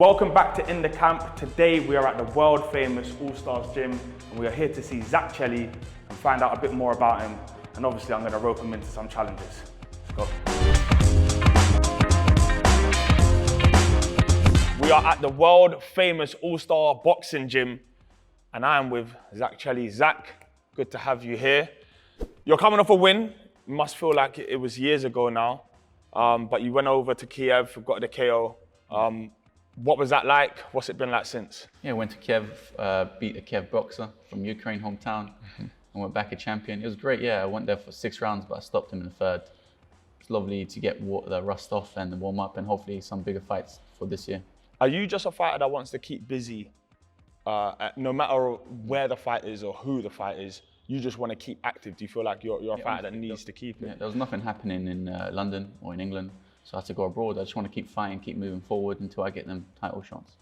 Welcome back to In The Camp. Today we are at the world famous All Stars gym and we are here to see Zak Chelli and find out a bit more about him, and obviously I'm going to rope him into some challenges. Let's go. We are at the world famous All Star boxing gym and I am with Zak Chelli. Zak, good to have you here. You're coming off a win. It must feel like it was years ago now, but you went over to Kiev, got the KO. What was that like? What's it been like since? Yeah, went to Kiev, beat a Kiev boxer from Ukraine, hometown, and went back a champion. It was great, yeah. I went there for 6 rounds, but I stopped him in the third. It's lovely to get the rust off and warm up, and hopefully some bigger fights for this year. Are you just a fighter that wants to keep busy, no matter where the fight is or who the fight is? You just want to keep active? Do you feel like you're a fighter that needs to keep it? Yeah, there was nothing happening in London or in England. So I had to go abroad. I just want to keep fighting, keep moving forward until I get them title shots.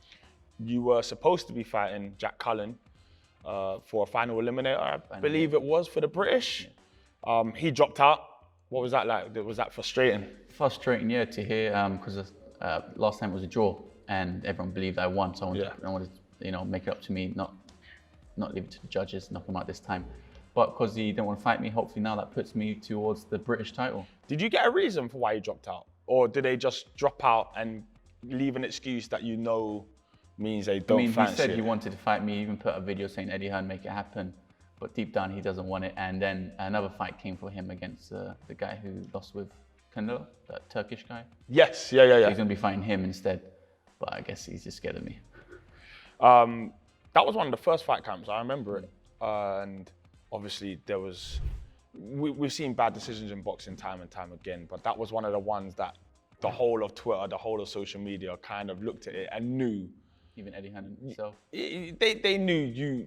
You were supposed to be fighting Zak Chelli for a final eliminator, I believe it was, for the British. Yeah. He dropped out. What was that like? Was that frustrating? Frustrating, yeah, to hear, because last time it was a draw and everyone believed I won. So I wanted to, make it up to me, not leave it to the judges, knock him out this time. But because he didn't want to fight me, hopefully now that puts me towards the British title. Did you get a reason for why he dropped out? Or did they just drop out and leave an excuse that means they don't fancy it? He said he wanted to fight me. He even put a video saying Eddie Hearn, make it happen. But deep down, he doesn't want it. And then another fight came for him against the guy who lost with Canelo, that Turkish guy. Yes, yeah. So he's going to be fighting him instead. But I guess he's just scared of me. That was one of the first fight camps, I remember it. And obviously there was, we've seen bad decisions in boxing time and time again, but that was one of the ones that the whole of Twitter, the whole of social media kind of looked at it and knew. Even Eddie Hearn himself. They knew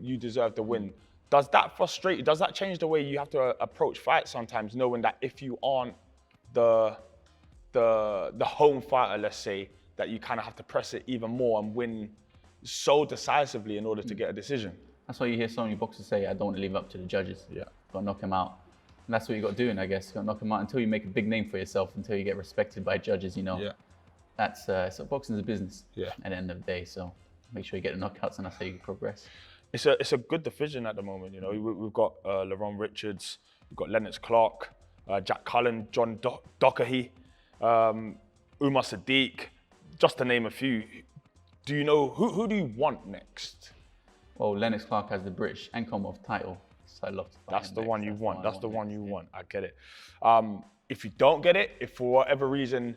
you deserved the win. Does that frustrate you? Does that change the way you have to approach fights sometimes, knowing that if you aren't the home fighter, let's say, that you kind of have to press it even more and win so decisively in order to get a decision? That's why you hear so many boxers say, I don't want to leave up to the judges. Yeah. Got to knock him out. And that's what you got to do, I guess. You got to knock him out until you make a big name for yourself, until you get respected by judges, Yeah. That's, so boxing is a business at the end of the day. So make sure you get the knockouts, and that's how you progress. It's a good division at the moment, We've got Lerone Richards, we've got Lennox Clark, Jack Cullen, John Doherty, Umar Sadiq, just to name a few. Do you know, who do you want next? Well, Lennox Clark has the British and Commonwealth title, so I'd love to fight That's the one you want. That's the one you want. I get it. If you don't get it, if for whatever reason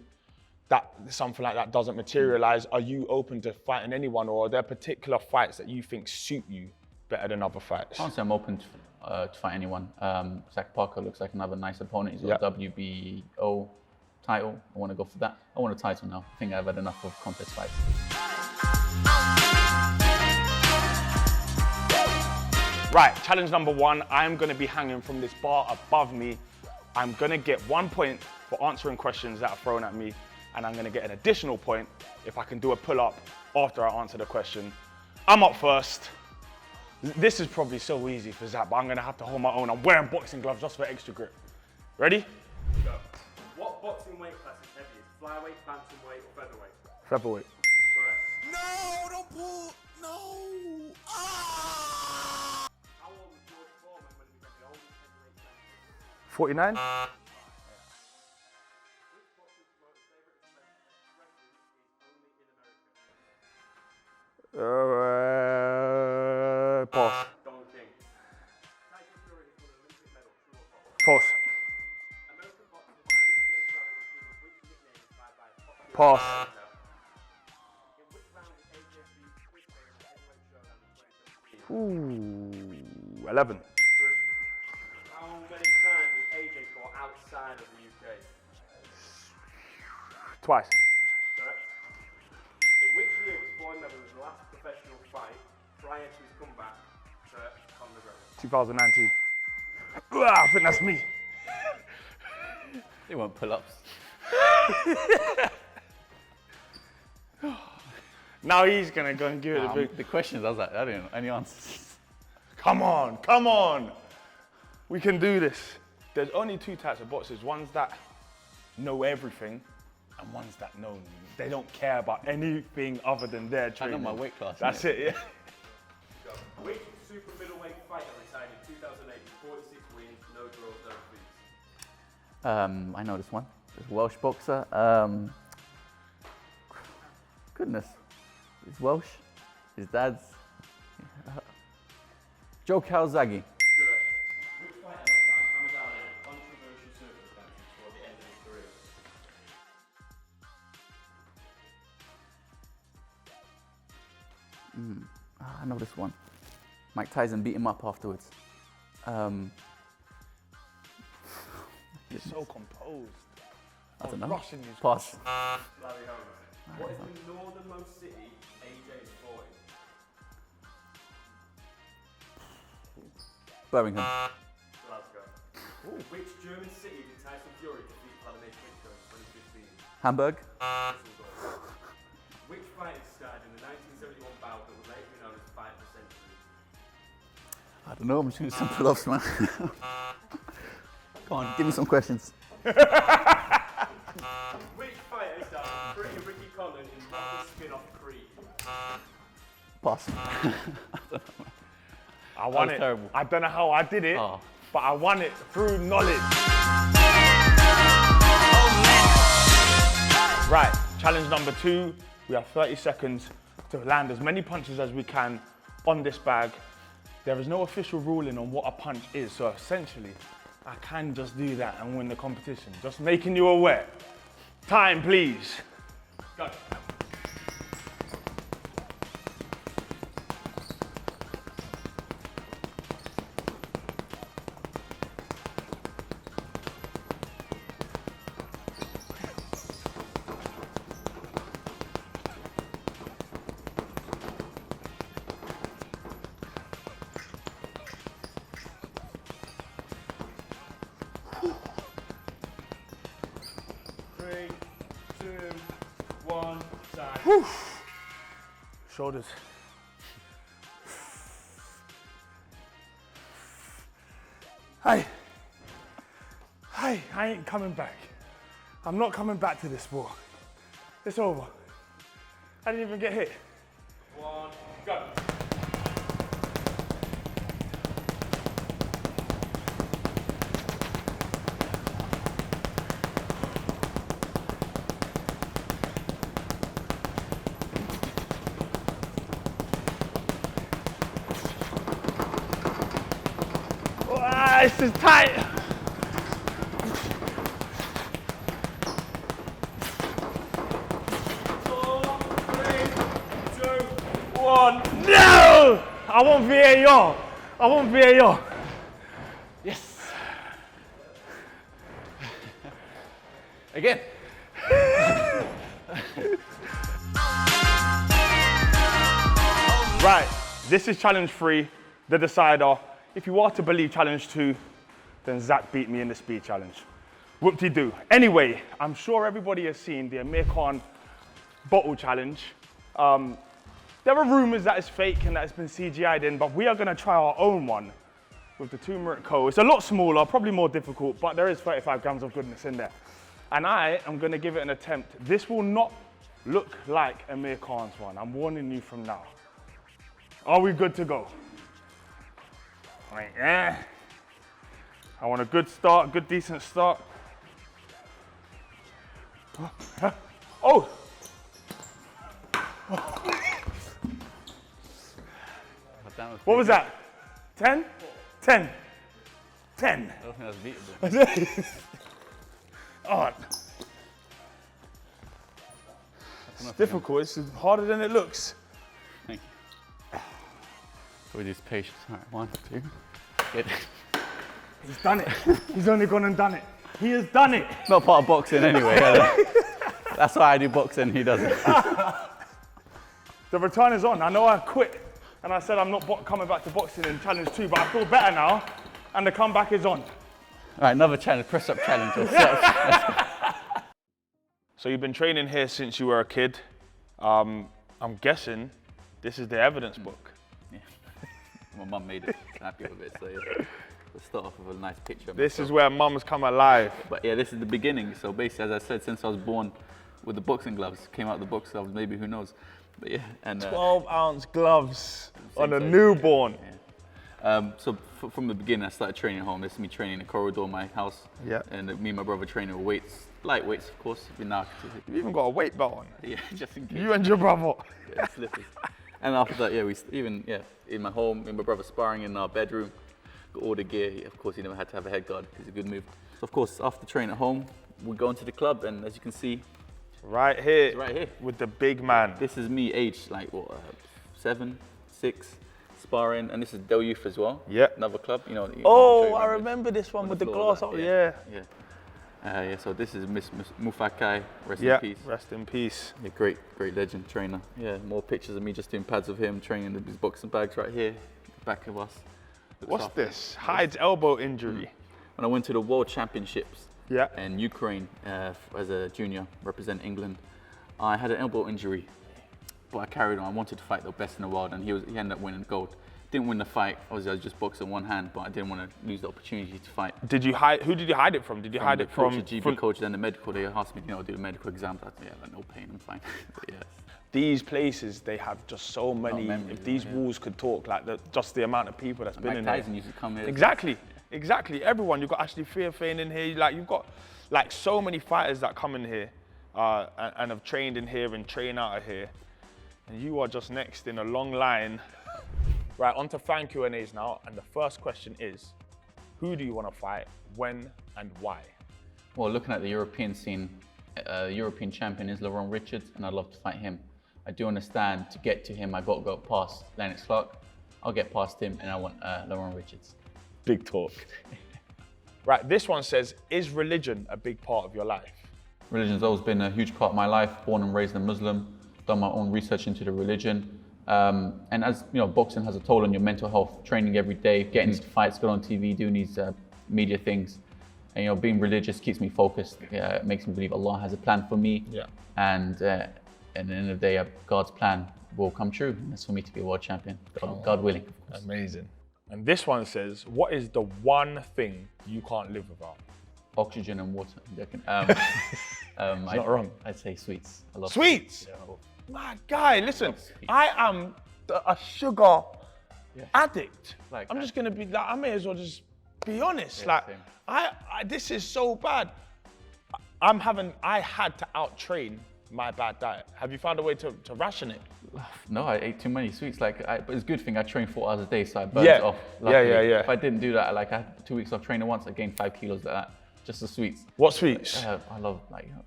that something like that doesn't materialize, are you open to fighting anyone, or are there particular fights that you think suit you better than other fights? Honestly, I'm open to fight anyone. Zach Parker looks like another nice opponent. He's got a WBO title. I want to go for that. I want a title now. I think I've had enough of contest fights. Right, challenge number 1. I'm going to be hanging from this bar above me. I'm going to get 1 point for answering questions that are thrown at me, and I'm going to get an additional point if I can do a pull-up after I answer the question. I'm up first. This is probably so easy for Zak, but I'm going to have to hold my own. I'm wearing boxing gloves just for extra grip. Ready? Go. What boxing weight class is heaviest? Flyweight, bantamweight, or featherweight? Featherweight. Correct. No, don't pull. No. Ah! How old was George Foreman when he became the oldest heavyweight champion? 49? Which boxer's most favourite expression is only in America? Pass. Don King. Tyson Fury has won an Olympic medal, true or false? False. American boxer James Bradley was given which nickname inspired by popular Pass. In which round did AJ beat Whitaker in the heavyweight showdown in 2017? 11. True. How many times has AJ fought outside of the UK? Twice. Correct. In which year was Floyd Mayweather's last professional fight prior to his comeback to Conor McGregor? 2019. I think that's me. They won't pull-ups. Now he's going to go and give it a big... The questions, I was like, I don't know any answers. Come on. We can do this. There's only 2 types of boxers. Ones that know everything and ones that know me. They don't care about anything other than their I training. know my weight class. That's it, yeah. Go. Which super middleweight fighter retired in 2008 with 46 wins, no draws, no defeats? I know this one. This Welsh boxer. Goodness. He's Welsh. His dad's Joe Calzaghe. Correct. Which fighter knocked out Muhammad Ali in controversial circumstances toward the end of his career? I know this one. Mike Tyson beat him up afterwards. He's so composed. I don't know. Rushing these Pass. Larry Holmes. What is the northernmost city AJ is fought in? Birmingham. Glasgow. Which German city did Tyson Fury defeat Vladimir Klitschko in 2015? Hamburg. Düsseldorf. Which fighter starred in the 1971 bout that would later be known as Fight of the Century? I don't know. I'm just doing some pull-ups, man. Come on, give me some questions. Which fighter starred Pretty Ricky Conlan in Rocky spin-off Creed? Pass. I won was it. terrible. I don't know how I did it, Oh. but I won it through knowledge. Right, challenge number 2. We have 30 seconds to land as many punches as we can on this bag. There is no official ruling on what a punch is, so essentially, I can just do that and win the competition. Just making you aware. Time, please. Go. Shoulders. Hey, I ain't coming back. I'm not coming back to this sport. It's over. I didn't even get hit. 1, go. This is tight. No! I want VAR. I want VAR. Yes. Again. Right, this is challenge 3, the decider. If you are to believe challenge 2, then Zach beat me in the speed challenge. Whoop-de-doo. Anyway, I'm sure everybody has seen the Amir Khan bottle challenge. There are rumors that it's fake and that it's been CGI'd in, but we are gonna try our own one with the turmeric co. It's a lot smaller, probably more difficult, but there is 35 grams of goodness in there. And I am gonna give it an attempt. This will not look like Amir Khan's one. I'm warning you from now. Are we good to go? Right, yeah. I want a good start, good decent start. Oh! What was that? 10? 10. 10. I don't think that's beatable. Oh. It's difficult, it's harder than it looks. Thank you. With his patience. All right, 1, 2. Good. He's done it. He's only gone and done it. He has done it. Not part of boxing anyway. That's why I do boxing, he doesn't. The return is on. I know I quit and I said I'm not coming back to boxing in challenge 2, but I feel better now and the comeback is on. All right, another challenge, press up challenge. Or sit-ups. So you've been training here since you were a kid. I'm guessing this is the evidence book. Yeah. My mum made it. Happy with it. So yeah. Let's start off with a nice picture of This myself. is where mums come alive. But yeah, this is the beginning. So basically, as I said, since I was born, with the boxing gloves. Came out the boxing gloves, maybe, who knows. But yeah, and 12-ounce gloves on a size, newborn. So from the beginning, I started training at home. This is me training in the corridor of my house. Yeah. And me and my brother training with weights, light weights, of course. You even got a weight belt on. Yeah, just in case. You and your brother. Yeah, slippers. And after that, in my home, me and my brother sparring in our bedroom. Got all the gear. Of course, he never had to have a head guard. It's a good move. So of course, after training at home, we go into the club, and as you can see, right here. right here with the big man. This is me, aged like 7, 6, sparring, and this is Del Youth as well. Yeah. Another club, Oh, I remember this one with the floor, glass. Oh, yeah. Yeah. So this is Miss Mufakai. Rest in Yeah. peace. Rest in peace. Yeah, great legend trainer. Yeah. More pictures of me just doing pads of him training these boxing bags right here, back of us. What's this? Hyde's elbow injury. When I went to the World Championships. Yeah. In Ukraine as a junior, represent England, I had an elbow injury, but I carried on. I wanted to fight the best in the world, and he ended up winning gold. Didn't win the fight. Obviously, I was just boxing one hand, but I didn't want to lose the opportunity to fight. Did you hide? Who did you hide it from? Did you hide it from the GB coach, then the medical? They asked me, do the medical exams. I said, like, no pain, I'm fine. But yeah. These places, they have just so many. memories, if these walls could talk, like just the amount of people that's been Mike in Tyson here. used to come here. Exactly. Everyone. You've got Ashley Fearfane in here. Like you've got like so many fighters that come in here and have trained in here and train out of here, and you are just next in a long line. Right, on to fan Q&As now, and the first question is, who do you want to fight, when, and why? Well, looking at the European scene, European champion is Laurent Richards, and I'd love to fight him. I do understand to get to him, I got to go past Lennox Clark. I'll get past him, and I want Laurent Richards. Big talk. Right, this one says, is religion a big part of your life? Religion's always been a huge part of my life. Born and raised a Muslim, done my own research into the religion. And as you know, boxing has a toll on your mental health, training every day, getting into fights, going on TV, doing these media things. And being religious keeps me focused. It makes me believe Allah has a plan for me. Yeah. And at the end of the day, God's plan will come true. And that's for me to be a world champion, God willing. Of course. Amazing. And this one says, what is the one thing you can't live without? Oxygen and water. Not wrong. I'd say sweets. I love Sweets? Yeah. My guy, listen, I am a sugar addict. Like I'm just gonna be like, I may as well just be honest. Yeah, like, same. I this is so bad. I had to out-train my bad diet. Have you found a way to ration it? No, I ate too many sweets. But it's a good thing I train 4 hours a day, so I burned it off. Luckily. Yeah. If I didn't do that, I had 2 weeks off training once, I gained 5 kilos like that. Just the sweets. What sweets? I love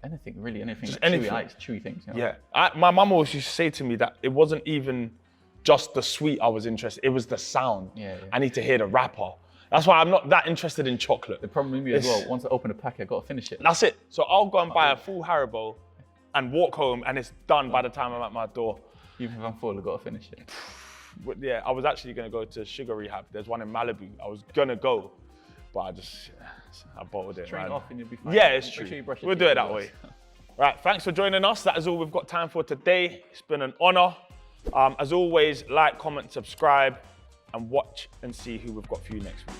anything, really anything. Just like anything. Chewy, I like chewy things. Yeah. My mum always used to say to me that it wasn't even just the sweet I was interested. It was the sound. Yeah. I need to hear the rapper. That's why I'm not that interested in chocolate. The problem with me as well, once I open a pack, I gotta finish it. That's it. So I'll go and buy a full Haribo and walk home, and it's done by the time I'm at my door. Even if I'm full, I gotta finish it. But yeah, I was actually gonna go to Sugar Rehab. There's one in Malibu. I was gonna go, but I bottled it. Train man. off and you'll be fine. Yeah, it's Make true. sure you brush your We'll do teeth it that afterwards. way. Right, thanks for joining us. That is all we've got time for today. It's been an honor. As always, like, comment, subscribe, and watch and see who we've got for you next week.